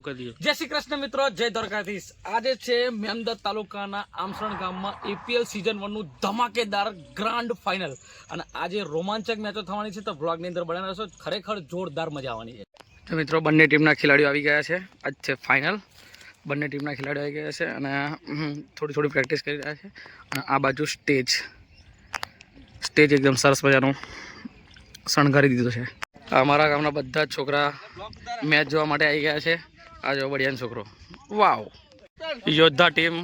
जय श्री कृष्ण मित्रों, जय द्वारकाधीश। आज है मेमदत तालुकाना आमसरण गाम में एपीएल सीजन 1 નું ધમાકેદાર ગ્રાન્ડ ફાઇનલ અને આજે રોમાંચક મેચો થવાની છે, તો વ્લોગની અંદર બન્યા રહેશો। ખરેખર જોરદાર મજા આવવાની છે। તો મિત્રો બંને ટીમના ખેલાડીઓ આવી ગયા છે। આજ છે ફાઇનલ। બંને ટીમના ખેલાડીઓ આવી ગયા છે અને થોડી થોડી પ્રેક્ટિસ કરી રહ્યા છે। અને આ બાજુ સ્ટેજ એકદમ સરસ મજાનું શણગારી દીધું છે। અમારા ગામના બધા છોકરા મેચ જોવા માટે આવી ગયા છે। आ जाओ बढ़िया छोकरो। वाव, योद्धा टीम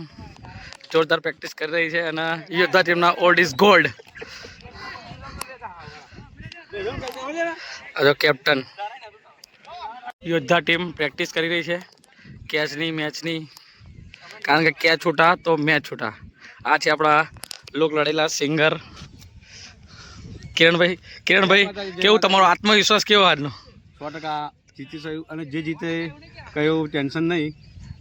जोरदार प्रेक्टिस कर रही है और योद्धा टीम ना ओल्ड इज गोल्ड। आ जाओ कैप्टन। योद्धा टीम प्रेक्टिस कर रही है कैच नहीं मैच नहीं, कारण के कैच छूटा तो मैच छूटा। आज अपना लोक लड़ेला सिंगर किरण भाई केवू तमारो आत्मविश्वास केवो आजनो? 100% जीती सही અને જે જીતે કયો ટેન્શન નહીં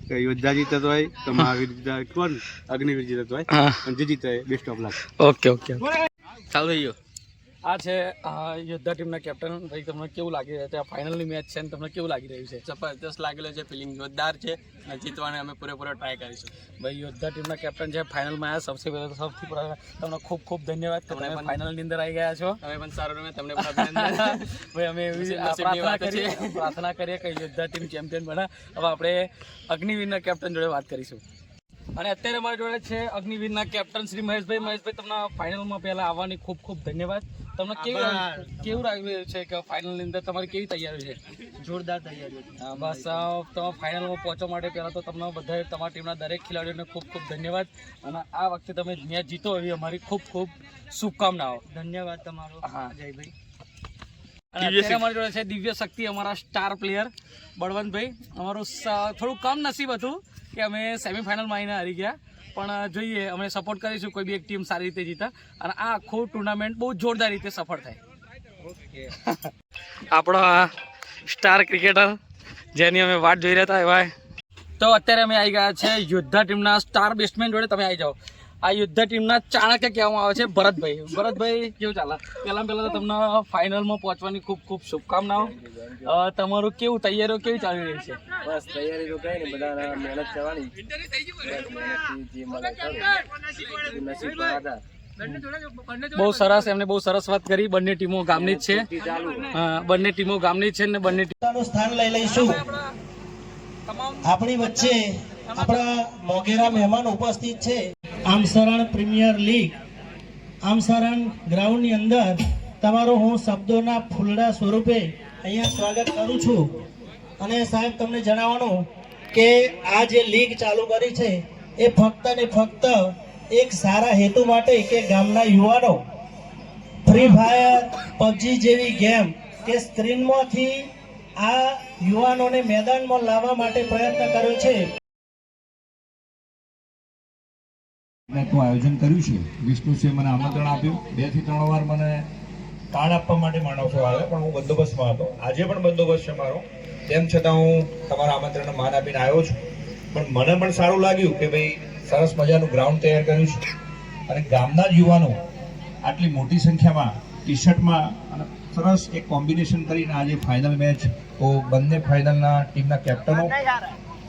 કે યોદ્ધા જીતે તો હોય તો મહાવીર જીતે કોણ અગ્નિવીર જીતે તો હોય અને જે જીતે best of luck. Okay okay ચાલુ થઈ ગયો। આ છે યોદ્ધા ટીમના કેપ્ટન ભાઈ, તમને કેવું લાગી રહ્યું છે? આ ફાઇનલની મેચ છે ને તમને કેવું લાગી રહ્યું છે? જબરદસ્ત લાગેલો છે, ફિલિંગ જોરદાર છે અને જીતવાને અમે પૂરેપૂરો ટ્રાય કરીશું। ભાઈ યોદ્ધા ટીમના કેપ્ટન છે, ફાઇનલમાં આવ્યા। સૌથી પહેલાં તમને ખૂબ ખૂબ ધન્યવાદ કે તમે ફાઇનલની અંદર આવી ગયા છો। તમે પણ સારું રમે, તમને પણ અભિનંદન। ભાઈ અમે એવી પ્રાર્થના કરીએ કે યોદ્ધા ટીમ ચેમ્પિયન બને। હવે આપણે અગ્નિવીરના કેપ્ટન જોડે વાત કરીશું। અને અત્યારે અમારી જોડે છે અગ્નિવીરના કેપ્ટન શ્રી મહેશભાઈ। તમને ફાઇનલમાં પહેલાં આવવાની ખૂબ ખૂબ ધન્યવાદ। તમને કેવું લાગ્યું છે કે ફાઇનલની અંદર તમારી કેવી તૈયારી છે? જોરદાર તૈયારી। બસ તમે ફાઇનલમાં પહોંચવા માટે પહેલાં તો તમને બધા તમારા ટીમના દરેક ખેલાડીઓને ખૂબ ખૂબ ધન્યવાદ। અને આ વખતે તમે મેચ જીતો એવી અમારી ખૂબ ખૂબ શુભકામનાઓ। ધન્યવાદ તમારો। હા જયભાઈ। અને અત્યારે અમારી જોડે છે દિવ્ય શક્તિ, અમારા સ્ટાર પ્લેયર બળવંતભાઈ। અમારું થોડું કમ નસીબ હતું કે અમે સેમીફાઇનલમાં આવીને હારી ગયા, પણ જોઈએ અમે સપોર્ટ કરીશું કોઈ બી એક ટીમ સારી રીતે જીતે અને આ આખું ટુર્નામેન્ટ બહુ જોરદાર રીતે સફળ થાય। આપણો સ્ટાર ક્રિકેટર જેની અમે વાટ જોઈ રહ્યા હતા એવા તો અત્યારે અમે આવી ગયા છે યોદ્ધા ટીમના સ્ટાર બેટ્સમેન જોડે। તમે આવી જાઓ। આ યોદ્ધા ટીમના ચાણક્ય કહેવામાં આવે છે ભરતભાઈ કેવું ચાલે? પહેલાં તો તમને ફાઇનલમાં પહોંચવાની ખૂબ ખૂબ શુભકામનાઓ। તમારું કેવું તૈયારીઓ કેવી ચાલી રહી છે? બસ તૈયારી તો કઈ નહીં, બધા મહેનત કરવાની। બહુ સરસ, એમને બહુ સરસ વાત કરી। બંને ટીમો ગામની જ છે। બંને ટીમો ગામની જ છે ને બંને નું સ્થાન લઈ લઈશું। આપણી વચ્ચે આપણા મોગેરા મહેમાન ઉપસ્થિત છે। આમસરણ પ્રીમિયર લીગ આમસરણ ગ્રાઉન્ડની અંદર તમારું હું શબ્દોના ફૂલડા સ્વરૂપે અહીંયા સ્વાગત કરું છું। અને સાહેબ તમને જણાવવાનું કે આ જે લીગ ચાલુ કરી છે એ ફક્ત ને ફક્ત એક સારા હેતુ માટે કે ગામના યુવાનો ફ્રી ફાયર પબજી જેવી ગેમ કે સ્ક્રીનમાંથી આ યુવાનોને મેદાનમાં લાવવા માટે પ્રયત્ન કર્યો છે। મેચનું આયોજન કર્યું છે। વિષ્ણુસિંહે મને આમંત્રણ આપ્યું, 2 થી 3 વાર મને કાર્ડ આપવા માટે માણસો આવે, પણ હું બંદોબસ્તમાં હતો। આજે પણ બંદોબસ્ત છે મારો, તેમ છતાં હું તમારા આમંત્રણને માન આપીને આવ્યો છું। પણ મને પણ સારું લાગ્યું કે ભાઈ સરસ મજાનું ગ્રાઉન્ડ તૈયાર કર્યું છે અને ગામના જ યુવાનો આટલી મોટી સંખ્યામાં ટી શર્ટમાં અને સરસ એક કોમ્બિનેશન કરીને આજે ફાઇનલ મેચ, તો બંને ફાઇનલના ટીમના કેપ્ટનો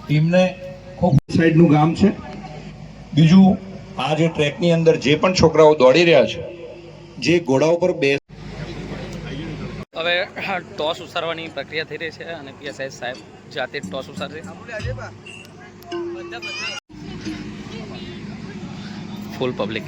ટીમને ખૂબ સાઈડનું ગામ છે। બીજું આ જે ટ્રેકની અંદર જે પણ છોકરાઓ દોડી રહ્યા છે, જે ઘોડા ઉપર હવે ટોસ ઉસારવાની પ્રક્રિયા થઈ રહી છે અને પીએસઆઈ સાહેબ જાતે ટોસ ઉસારશે। ફૂલ પબ્લિક।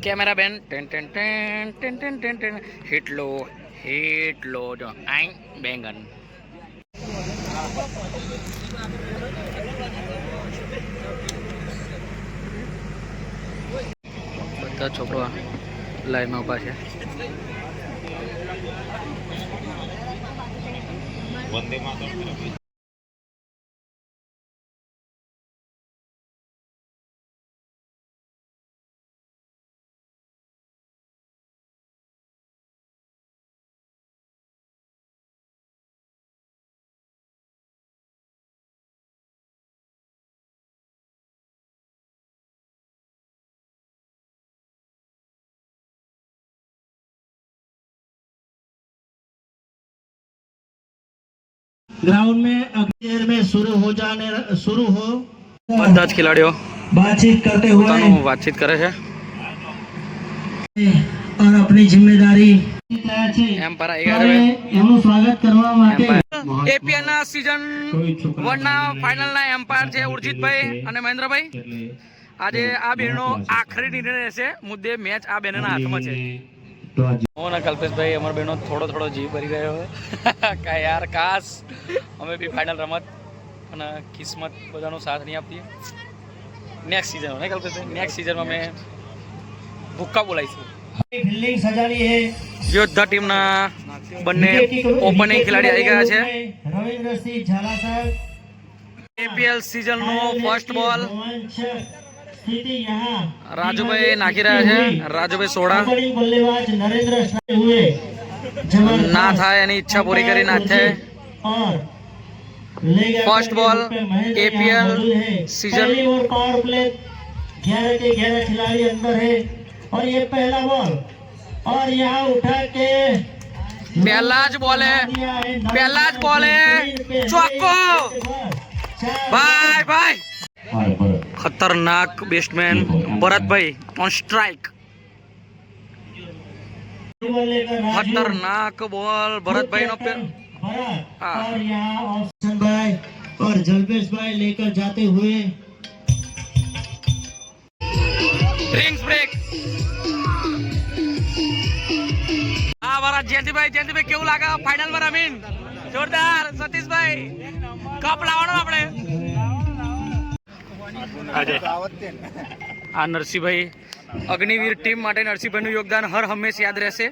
કેમેરામેન હિટ લો જો આઈ બેંગન। બધા છોકરો લાઈનમાં ઊભા છે। વંદે માતરમ। ग्राउंड में अगली देर में शुरू हो બધા જ ખેલાડીઓ बातचीत करते हुए પોતાનું વાતચીત કરે છે और अपनी जिम्मेदारी એમ્પાયર આવી ગયા છે એમનું સ્વાગત કરવા માટે એપીએલ ના સીઝન 1 ના ફાઇનલ ના એમ્પાયર છે ઉર્જિતભાઈ અને મહેન્દ્રભાઈ આજે આ બેનો આખરી નિર્ણય રહેશે મુદ્દે મેચ આ બેનના હાથમાં છે હું અને કલ્પેશભાઈ અમારા બેનો થોડો જીવ ભરી ગયો કા યાર કાશ અમે બી ફાઇનલ રમત અને કિસ્મત બધાનો સાથ નહીં આપીએ નેક્સ્ટ સીઝન ને કલ્પેશભાઈ નેક્સ્ટ સીઝનમાં અમે ભૂક્કા બોલાવીશું ફિલ્ડિંગ સજાડી હે યોદ્ધા ટીમના બંને ઓપનિંગ ખેલાડી આવી ગયા છે રવિન્દ્રસિંહ ઝાલા સાહેબ એપીએલ સીઝનનો ફર્સ્ટ બોલ સ્થિતિ યહાં રાજુભાઈ નાખી રહ્યા છે રાજુભાઈ સોડા ઓપનિંગ બલ્લેબાજ નરેન્દ્ર શાહ हुए जवान ના થાય એની ઈચ્છા પૂરી કરી નાખે और फर्स्ट बॉल एपीएल सीजन पहली ओवर पावर प्ले 11 के 11 खिलाड़ी अंदर है और ये पहला बॉल और यहाँ उठा के पहला ज बोले चौको भाई भाई खतरनाक बैट्समैन भरतभाई ऑन स्ट्राइक खतरनाक बॉल भरतभाई नो पे और यहाँ ऑप्शन भाई और जल्पेश भाई लेकर जाते हुए ड्रिंक्स ब्रेक આ વારા જયંતિભાઈ કેવું લાગે ફાઇનલ માં રમીન જોરદાર સતીશભાઈ કપ લાવવાનો આપણે આજે આ નરસિંહભાઈ અગ્નિવીર ટીમ માટે નરસિંહભાઈનું યોગદાન હર હંમેશ યાદ રહેશે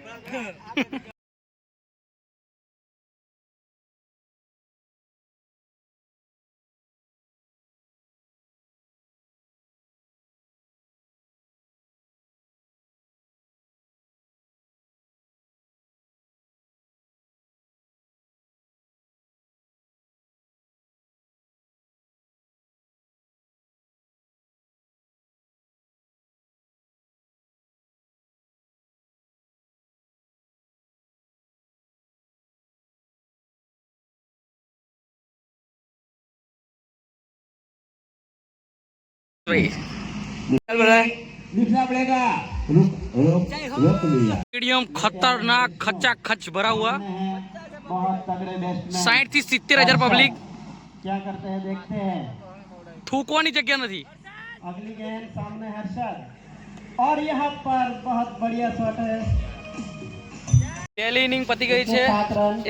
स्टेडियम खतरनाक खचाखच भरा हुआ 60 થી 70,000 पब्लिक क्या करते हैं देखते हैं थूकवानी जगह नहीं अगली गेंद सामने हर्षद और यहाँ पर बहुत बढ़िया शॉट है पहली इनिंग पती गई है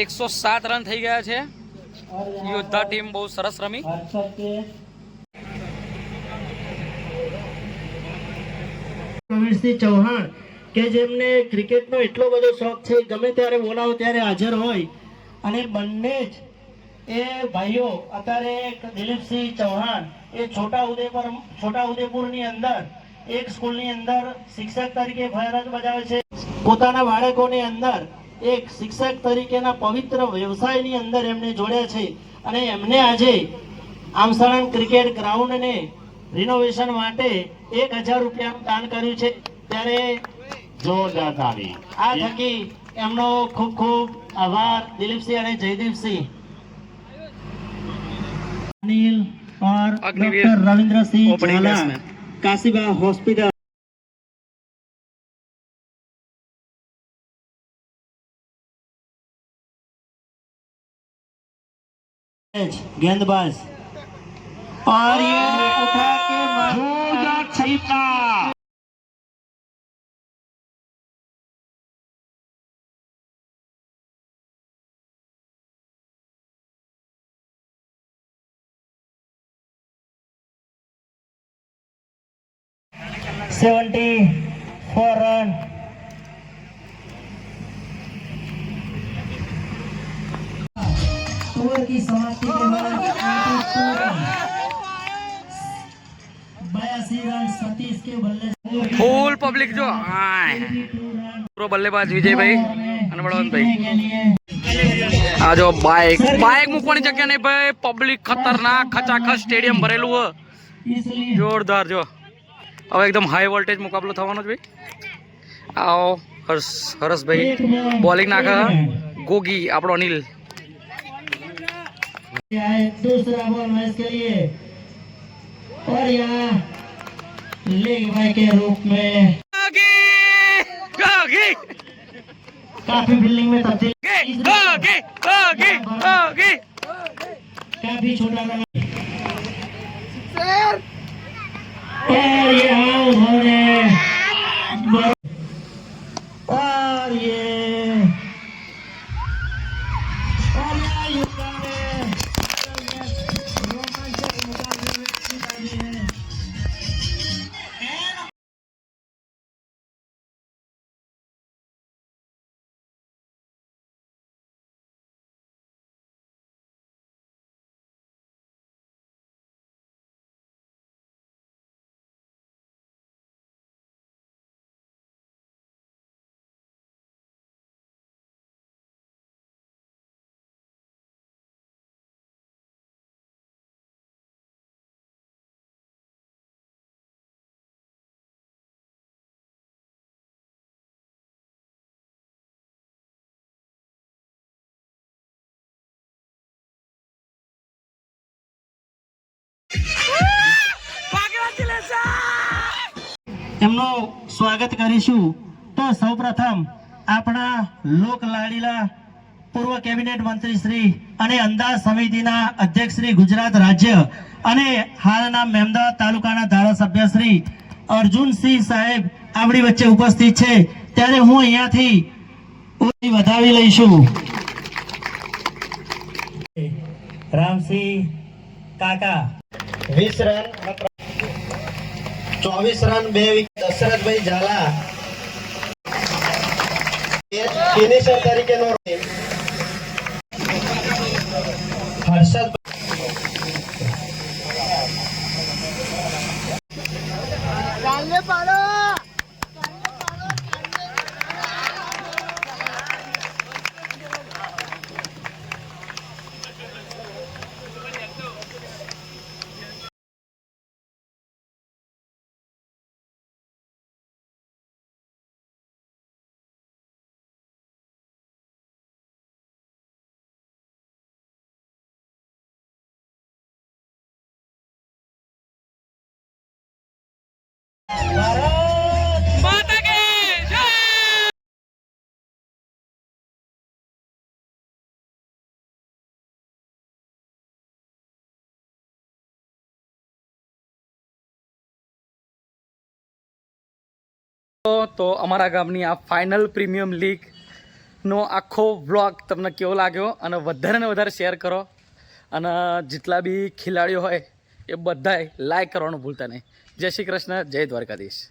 107 रन થઈ ગયા છે યોદ્ધા ટીમ બહુ સરસ રમી हर्षद के પ્રવીણસિંહ ચૌહાણ કે જેમને ક્રિકેટનો એટલો બધો શોખ છે ગમે ત્યારે બોલાવો ત્યારે હાજર હોય અને બંને જ એ ભાઈઓ અત્યારે દિલીપસિંહ ચૌહાણ એ છોટાઉદેપુરની અંદર એક સ્કૂલની અંદર શિક્ષક તરીકે ફરજ બજાવે છે પોતાના બાળકોની અંદર એક શિક્ષક તરીકેના પવિત્ર વ્યવસાયની અંદર એમને જોડ્યા છે અને એમને આજે આમસરણ ક્રિકેટ ગ્રાઉન્ડને રિનોવેશન માટે 1,000 રૂપિયાનું દાન કર્યું છે ત્યારે જોરદાર તાળી આ થકી એમનો ખૂબ ખૂબ આભાર દિલીપસિંહ અને જયદીપસિંહ અનિલ और डॉक्टर रविंद्र सिंह झाला काशीबा हॉस्पिटल गेंदबाज और ये उठा के जोरदार छक्का $74 रन ओवर की समाप्ति के बाद 82 रन सतीश के बल्ले फुल पब्लिक जो पूरा बल्लेबाज विजयભાઈ અને બળવંતભાઈ આ જો બાઇક મૂકવાની જગ્યા નહીં ભાઈ પબ્લિક ખતરનાક ખચાખચ સ્ટેડિયમ ભરેલું હો જોરદાર જો હવે એકદમ હાઈ વોલ્ટેજ મુકાબલો થવાનો છે ભાઈ આવો હર્ષભાઈ બોલિંગ નાખે ગોગી આપણો અનિલ दूसरा बॉल मैच के लिए और यहाँ लेग बाय के रूप में काफी फील्डिंग में तब्दील काफी छोटा रन और ये आउट होने और ये युवा में रोमांचक मुकाबले में जीत आई है। એમનું સ્વાગત કરીશું તો સૌપ્રથમ આપણા લોક લાડીલા પૂર્વ કેબિનેટ મંત્રી શ્રી અને અંદાજ સમિતિના અધ્યક્ષ શ્રી ગુજરાત રાજ્ય અને હાલના મેમદાવાદ તાલુકાના ધારાસભ્ય શ્રી અર્જુનસિંહ સાહેબ આપણી વચ્ચે ઉપસ્થિત છે ત્યારે હું અહીંયાથી વધાવી લઈશું રામસિંહ કાકા 20 રન 24 રન 2 વિકેટ દશરથભાઈ ઝાલા ફિનિશર તરીકેનો હર્ષદ તો અમારા ગામની આ ફાઇનલ પ્રીમિયમ લીગનો આખો વ્લોગ તમને કેવો લાગ્યો અને વધારે ને વધારે શેર કરો અને જેટલા બી ખેલાડીઓ હોય એ બધાએ લાઈક કરવાનું ભૂલતા નહીં. જય શ્રી કૃષ્ણ, જય દ્વારકાધીશ.